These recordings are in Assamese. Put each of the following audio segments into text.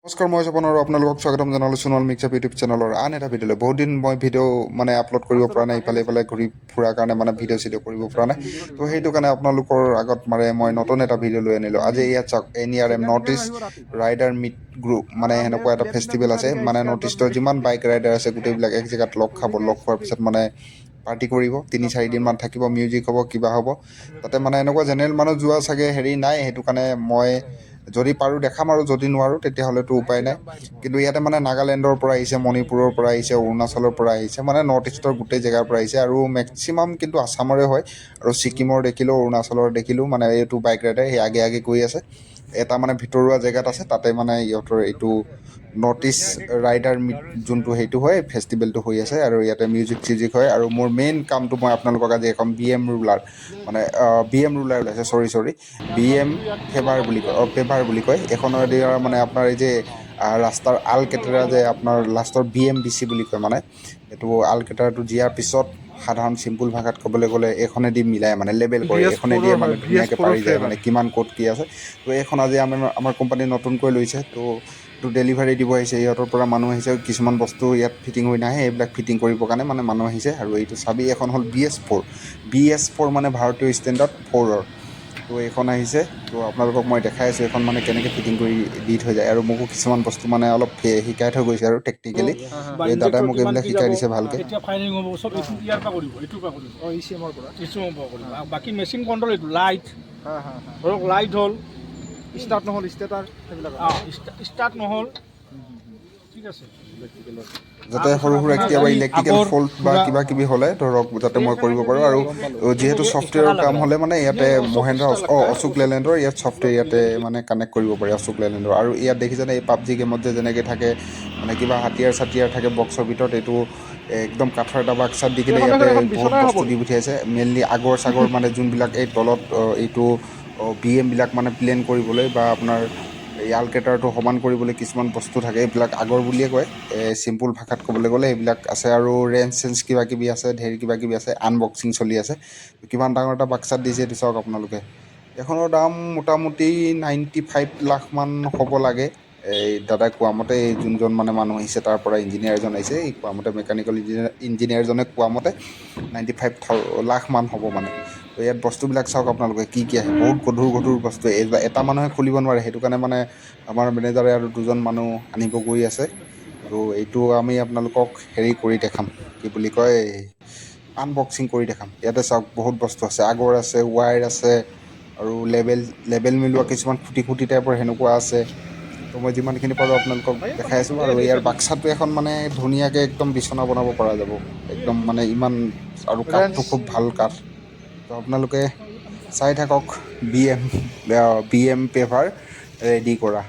নমস্কাৰ, মই জপন আৰু আপোনালোকক স্বাগতম জনালোঁ সোণোৱাল মিক্সআপ ইউটিউব চেনেলৰ আন এটা ভিডিঅ'লৈ। বহুত দিন মই ভিডিঅ' আপলোড কৰিব পৰা নাই, ইফালে ঘূৰি ফুৰাৰ কাৰণে ভিডিঅ' কৰিব পৰা নাই। তো সেইটো কাৰণে আপোনালোকৰ আগত মই নতুন এটা ভিডিঅ' লৈ আনিলোঁ। আজি ইয়াত চাওক, NRM north east rider meet group সেনেকুৱা এটা ফেষ্টিভেল আছে। নৰ্থ ইষ্টৰ যিমান বাইক ৰাইডাৰ আছে গোটেইবিলাক এক জেগাত লগ খাব। লগ খোৱাৰ পিছত পাৰ্টি কৰিব, 3-4 দিনমান থাকিব, মিউজিক হ'ব, কিবা হ'ব। তাতে এনেকুৱা জেনেৰেল মানুহ যোৱা চাগে হেৰি নাই। সেইটো কাৰণে মই যদি পাৰোঁ দেখাম, আৰু যদি নোৱাৰোঁ তেতিয়াহ'লেতো উপায় নাই। কিন্তু ইয়াতে নাগালেণ্ডৰ পৰা আহিছে, মণিপুৰৰ পৰা আহিছে, অৰুণাচলৰ পৰা আহিছে, নৰ্থ ইষ্টৰ গোটেই জেগাৰ পৰা আহিছে। আৰু মেক্সিমাম কিন্তু আছামৰে হয়। আৰু ছিকিমৰ দেখিলোঁ, অৰুণাচলৰ দেখিলোঁ। এইটো বাইক ৰাইডাৰ সেই আগে আগে গৈ আছে। এটা ভিতৰুৱা জেগাত আছে, তাতে ইহঁতৰ এইটো নৰ্থ ইষ্ট ৰাইডাৰ মিট যোনটো সেইটো হয়, ফেষ্টিভেলটো হৈ আছে। আৰু ইয়াতে মিউজিক চিউজিক হয়। আৰু মোৰ মেইন কামটো মই আপোনালোকক আজি এখন BM ৰুলাৰ BM ৰুলাৰ ওলাইছে, চৰি BM ফেভাৰ বুলি কয়। এইখনেদি আপোনাৰ এই যে ৰাস্তাৰ আলকেটেৰা যে আপোনাৰ লাষ্টৰ BMBC বুলি কয়। এইটো আলকেটেৰাটো দিয়াৰ পিছত সাধাৰণ চিম্পুল ভাষাত ক'বলৈ গ'লে এইখনেদি মিলাই লেবেল কৰে। এইখনেদি ধুনীয়াকৈ পাৰি যায় কিমান ক'ত কি আছে। তো এইখন আজি আমাৰ কোম্পানী নতুনকৈ লৈছে। তো এইটো ডেলিভাৰী দিব আহিছে। ইহঁতৰ পৰা মানুহ আহিছে। কিছুমান বস্তু ইয়াত ফিটিং হৈ নাহে, এইবিলাক ফিটিং কৰিবৰ কাৰণে মানুহ আহিছে। আৰু এইটো চাবি, এখন হ'ল BS4 ভাৰতীয় ষ্টেণ্ডাৰ্ড 4ৰ। তো এইখন আহিছে। তো আপোনালোকক মই দেখাই আছোঁ এইখন কেনেকৈ ফিটিং কৰি দি থৈ যায়। আৰু মোকো কিছুমান বস্তু অলপ শিকাই থৈ গৈছে আৰু টেকনিকেলি। এই দাদাই মোক এইবিলাক শিকাই দিছে ভালকৈ। এতিয়া ফাইনেল হ'ব চব এইটো ইয়াৰ পৰা কৰিব, এইটোৰ পৰা কৰিব। ইচিএমৰ পৰা কৰিব। বাকী মেচিন কণ্ট্ৰল, এইটো লাইট ধৰক, লাইট হ'ল, ষ্টাৰ্ট নহ'ল, ষ্টেটাৰ সেইবিলাক ষ্টাৰ্ট নহ'ল, ঠিক আছে। যাতে সৰু সুৰা কেতিয়াবা ইলেক্ট্ৰিকেল ফল্ট বা কিবা কিবি হ'লে ধৰক যাতে মই কৰিব পাৰোঁ। আৰু যিহেতু ছফ্টৱেৰৰ কাম হ'লে ইয়াতে মহেন্দ্ৰ অশোক লেলেণ্ডৰ ইয়াত ছফ্টৱেৰ ইয়াতে কানেক্ট কৰিব পাৰি, অশোক লেলেণ্ডৰ। আৰু ইয়াত দেখিছেনে, এই পাবজি গেমত যে যেনেকৈ থাকে কিবা হাতিয়াৰ চাতিয়াৰ থাকে বক্সৰ ভিতৰত, এইটো একদম কাঠৰ এটা বাক্সাত দি কিনে ইয়াতে বহুত বস্তু দি পঠিয়াইছে। মেইনলি আগৰ যোনবিলাক এই তলত এইটো BM বিলাক প্লেন কৰিবলৈ বা আপোনাৰ এই আলকেটাৰটো সমান কৰিবলৈ কিছুমান বস্তু থাকে। এইবিলাক আগৰ বুলিয়ে কয়, চিম্পুল ভাষাত ক'বলৈ গ'লে এইবিলাক আছে। আৰু ৰেঞ্জ চেঞ্জ কিবা কিবি আছে, ঢেৰ কিবা কিবি আছে। আনবক্সিং চলি আছে। কিমান ডাঙৰ এটা বাক্সাত দিছে এইটো চাওক আপোনালোকে। এইখনৰ দাম মোটামুটি 95 লাখ মান হ'ব লাগে। এই দাদাই কোৱা মতে, এই যোনজন মানুহ আহিছে তাৰ পৰা ইঞ্জিনিয়াৰ এজন আহিছে, এই কোৱা মতে মেকানিকেল ইঞ্জিনিয়াৰজনে কোৱা মতে 95 লাখ মান হ'ব তো ইয়াত বস্তুবিলাক চাওক আপোনালোকে কি কি আহে। বহুত গধুৰ বস্তু, এটা মানুহে খুলিব নোৱাৰে। সেইটো কাৰণে আমাৰ মেনেজাৰে আৰু দুজন মানুহ আনিব গৈ আছে। আৰু এইটো আমি আপোনালোকক হেৰি কৰি দেখাম, কি বুলি কয়, আনবক্সিং কৰি দেখাম। ইয়াতে চাওক বহুত বস্তু আছে, আগৰ আছে, ৱায়াৰ আছে, আৰু লেবেল মিলোৱা কিছুমান খুটি টাইপৰ সেনেকুৱা আছে। তো মই যিমানখিনি পাৰোঁ আপোনালোকক দেখাই আছোঁ। আৰু ইয়াৰ বাক্সাটো এখন ধুনীয়াকৈ একদম বিচনা বনাব পৰা যাব। একদম ইমান, আৰু কাঠটো খুব ভাল কাঠ। তো আপোনালোকে চাই থাকক, BM ফেভাৰ ৰেডি কৰা।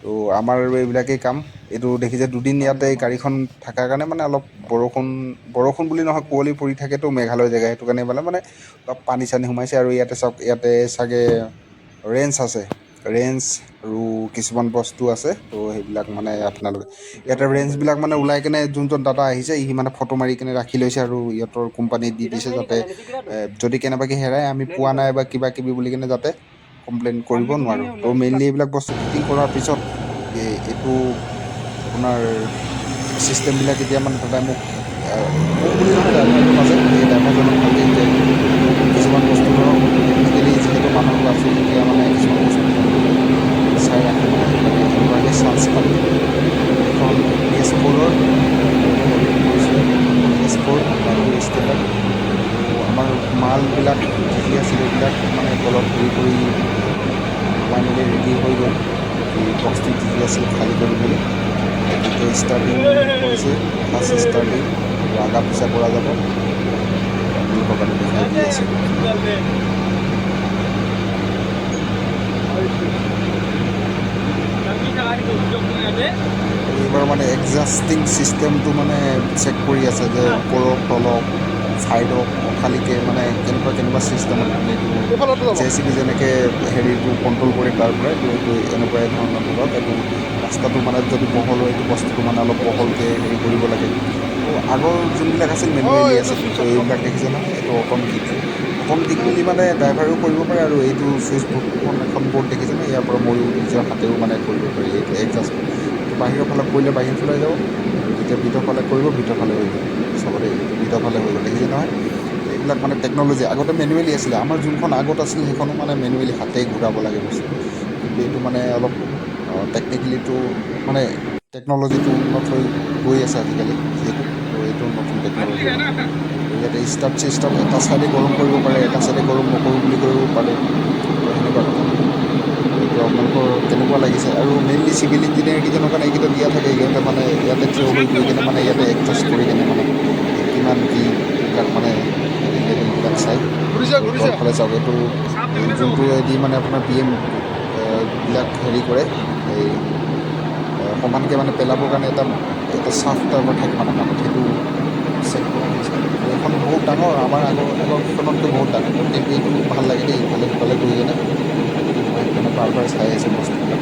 তো আমাৰ আৰু এইবিলাকেই কাম। এইটো দেখিছে, দুদিন ইয়াতে গাড়ীখন থকাৰ কাৰণে অলপ বৰষুণ বুলি নহয়, কুঁৱলী পৰি থাকেতো মেঘালয় জেগা। সেইটো কাৰণে অলপ পানী চানী সোমাইছে। আৰু ইয়াতে চাওক, ইয়াতে চাগে ৰেঞ্চ আছে, ৰেঞ্চ আৰু কিছুমান বস্তু আছে। তো সেইবিলাক আপোনালোকে ইয়াতে ৰেঞ্চবিলাক ওলাই কেনে যোনজন দাদা আহিছে, সি ফটো মাৰি কেনে ৰাখি লৈছে। আৰু ইহঁতৰ কোম্পানীত দি দিছে, যাতে যদি কেনেবাকৈ হেৰাই আমি পোৱা নাই বা কিবা কিবি বুলি কেনে যাতে কমপ্লেইন কৰিব নোৱাৰোঁ। তো মেইনলি এইবিলাক বস্তু ফিটিং কৰাৰ পিছত এইটো আপোনাৰ ছিষ্টেমবিলাক এতিয়া দাদাই মোক বুলি নহয়, ড্ৰাইভাৰজন আছে, সেই ড্ৰাইভাৰজনক ভালকৈ শিকাই দিব। কিছুমান বস্তু ধৰক টেকনিকেলি যিহেতু মানুহৰ আছোঁ, তেতিয়া কিছুমান বস্তু চাই ৰাখোঁ, সেইবিলাকে এনেকুৱাকৈ চান্স পালে। এইখন BS4ৰ কৈছোঁৱে, BS4 ভাৰতীয় ষ্টেণ্ডাৰ্ড। তো আমাৰ মালবিলাক যি যি আছিল এইবিলাক তলত হেৰি কৰি ফাইনেলি ৰেডি হৈ গ'ল। এই বক্সটো যি যি আছিল খালী কৰিবলৈ। এতিয়া ষ্টাৰ্টিং হৈছে, ফাৰ্ষ্ট ষ্টাৰ্টিং, আৰু আগা পিছা কৰা যাব। আপোনালোকক আমি দেখাই দি আছোঁ। আৰু এইবাৰ এডজাষ্টিং চিষ্টেমটো চেক কৰি আছে, যে ওপৰক তলক ছাইডক পথালিকৈ কেনেকুৱা চিষ্টেমত এইটো JCB যেনেকৈ হেৰিটো কণ্ট্ৰল কৰে তাৰ পৰাই। তো এইটো এনেকুৱা ধৰণৰ ধৰক, এইটো ৰাস্তাটো যদি বহল হয়, এইটো বস্তুটো অলপ বহলকৈ হেৰি কৰিব লাগে। তো আগৰ যোনবিলাক আছিল মেনুৱেলি আছিল। তো এইবিলাক দেখিছে নহয়, এইটো অট'মেটিক বুলি ড্ৰাইভাৰেও কৰিব পাৰে। আৰু এইটো চুইচ এখন বৰ্ড দেখিছে নহয়, ইয়াৰ পৰা ময়ো নিজৰ হাতেও কৰিব পাৰি। এইটো এডজাষ্ট বাহিৰৰ ফালে কৰিলে বাহিৰ ফালে যাব, যেতিয়া ভিতৰ ফালে কৰিব ভিতৰ ফালে হৈ যাব চবতে ভিতৰ ফালে হৈ গ'ল। দেখিছে নহয়, এইবিলাক মানে টেকন'লজি। আগতে মেনুৱেলি আছিলে, আমাৰ যোনখন আগত আছিল সেইখনো মানে মেনুৱেলি হাতেই ঘূৰাব লাগে বস্তু, কিন্তু এইটো মানে অলপ টেকনিকেলিটো মানে টেকন'লজিটো উন্নত হৈ গৈ আছে আজিকালি যিহেতু, তো এইটো নতুন টেকন'লজি হয়। তো ইয়াতে ষ্টাৰ্ট চিষ্টাৰ্ট এটা ছাইডে গৰম কৰিব পাৰে, এটা ছাইডে গৰম নকৰোঁ বুলি কৰিব পাৰে, তো সেনেকুৱা কথা। তো এইটো আপোনালোকৰ কেনেকুৱা লাগিছে? আৰু মেইনলি চিভিল ইঞ্জিনিয়াৰ কেইজনৰ কাৰণে এইকেইটা দিয়া থাকে, সিহঁতে মানে ইয়াতে থিয় হৈ গৈ কেনে মানে ইয়াতে এডজাষ্ট কৰি কেনে মানে কিমান কি এইবিলাক মানে হেৰি লেভেলবিলাক চাই। তলফালে চাওক, এইটো যোনটোৱেদি মানে আপোনাৰ BM বিলাক হেৰি কৰে, এই সমানকৈ মানে পেলাবৰ কাৰণে এটা চাফ টাইপৰ থাকে মানে কামত, সেইটো চেক কৰা হৈছে। তো এইখন বহুত ডাঙৰ, আমাৰ আগৰকেইখনতকৈ বহুত ডাঙৰ, কিন্তু এইটো ভাল লাগে দেই, ইফালে সিফালে গৈ কেনে এইটো মই সেইকাৰণে বাৰ বাৰ চাই আছোঁ বস্তুবিলাক।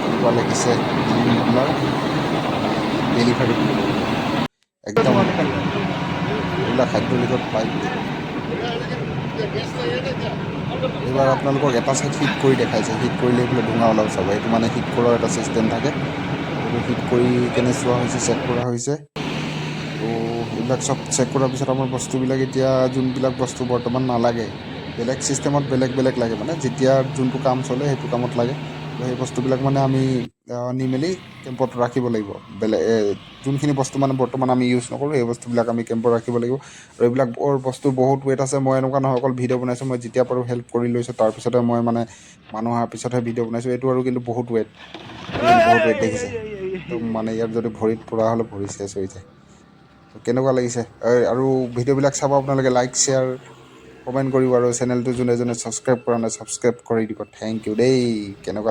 কেনেকুৱা লাগিছে বিল্ডিংবিলাক ডেলিভাৰী একদম এইবিলাক হাইড্ৰলিকত পাইপ। এইবাৰ আপোনালোকক এটা ছাইড হিট কৰি দেখাইছে, হিট কৰিলে এইফালে ধোঁৱা ওলাব চাব, এইটো মানে হিট কৰাৰ এটা ছিষ্টেম থাকে, এইটো হিট কৰি কেনে চোৱা হৈছে, চেক কৰা হৈছে। তো এইবিলাক চব চেক কৰাৰ পিছত আমাৰ বস্তুবিলাক এতিয়া যোনবিলাক বস্তু বৰ্তমান নালাগে, বেলেগ ছিষ্টেমত বেলেগ বেলেগ লাগে, মানে যেতিয়া যোনটো কাম চলে সেইটো কামত লাগে। তো সেই বস্তুবিলাক মানে আমি নি মেলি কেম্পত ৰাখিব লাগিব। বেলেগ যোনখিনি বস্তু মানে বৰ্তমান আমি ইউজ নকৰোঁ সেই বস্তুবিলাক আমি কেম্পত ৰাখিব লাগিব। আৰু এইবিলাক বস্তু বহুত ৱেইট আছে, মই এনেকুৱা নহয় অকল ভিডিঅ' বনাইছোঁ, মই যেতিয়া পাৰোঁ হেল্প কৰি লৈছোঁ, তাৰপিছতে মই মানে মানুহ অহাৰ পিছতহে ভিডিঅ' বনাইছোঁ। এইটো আৰু কিন্তু বহুত ৱেইট, এইটো কিন্তু বহুত ৱেইট দেখিছে, একদম মানে ইয়াত যদি ভৰিত পৰা হ'লে ভৰি চেচ হৈ যায়। তো কেনেকুৱা লাগিছে? আৰু ভিডিঅ'বিলাক চাব আপোনালোকে, লাইক শ্বেয়াৰ কমেণ্ট কৰিব, আৰু চেনেলটো যোনে যোনে ছাবস্ক্ৰাইব কৰা নাই ছাবস্ক্ৰাইব কৰি দিব। থেংক ইউ দেই। কেনেকুৱা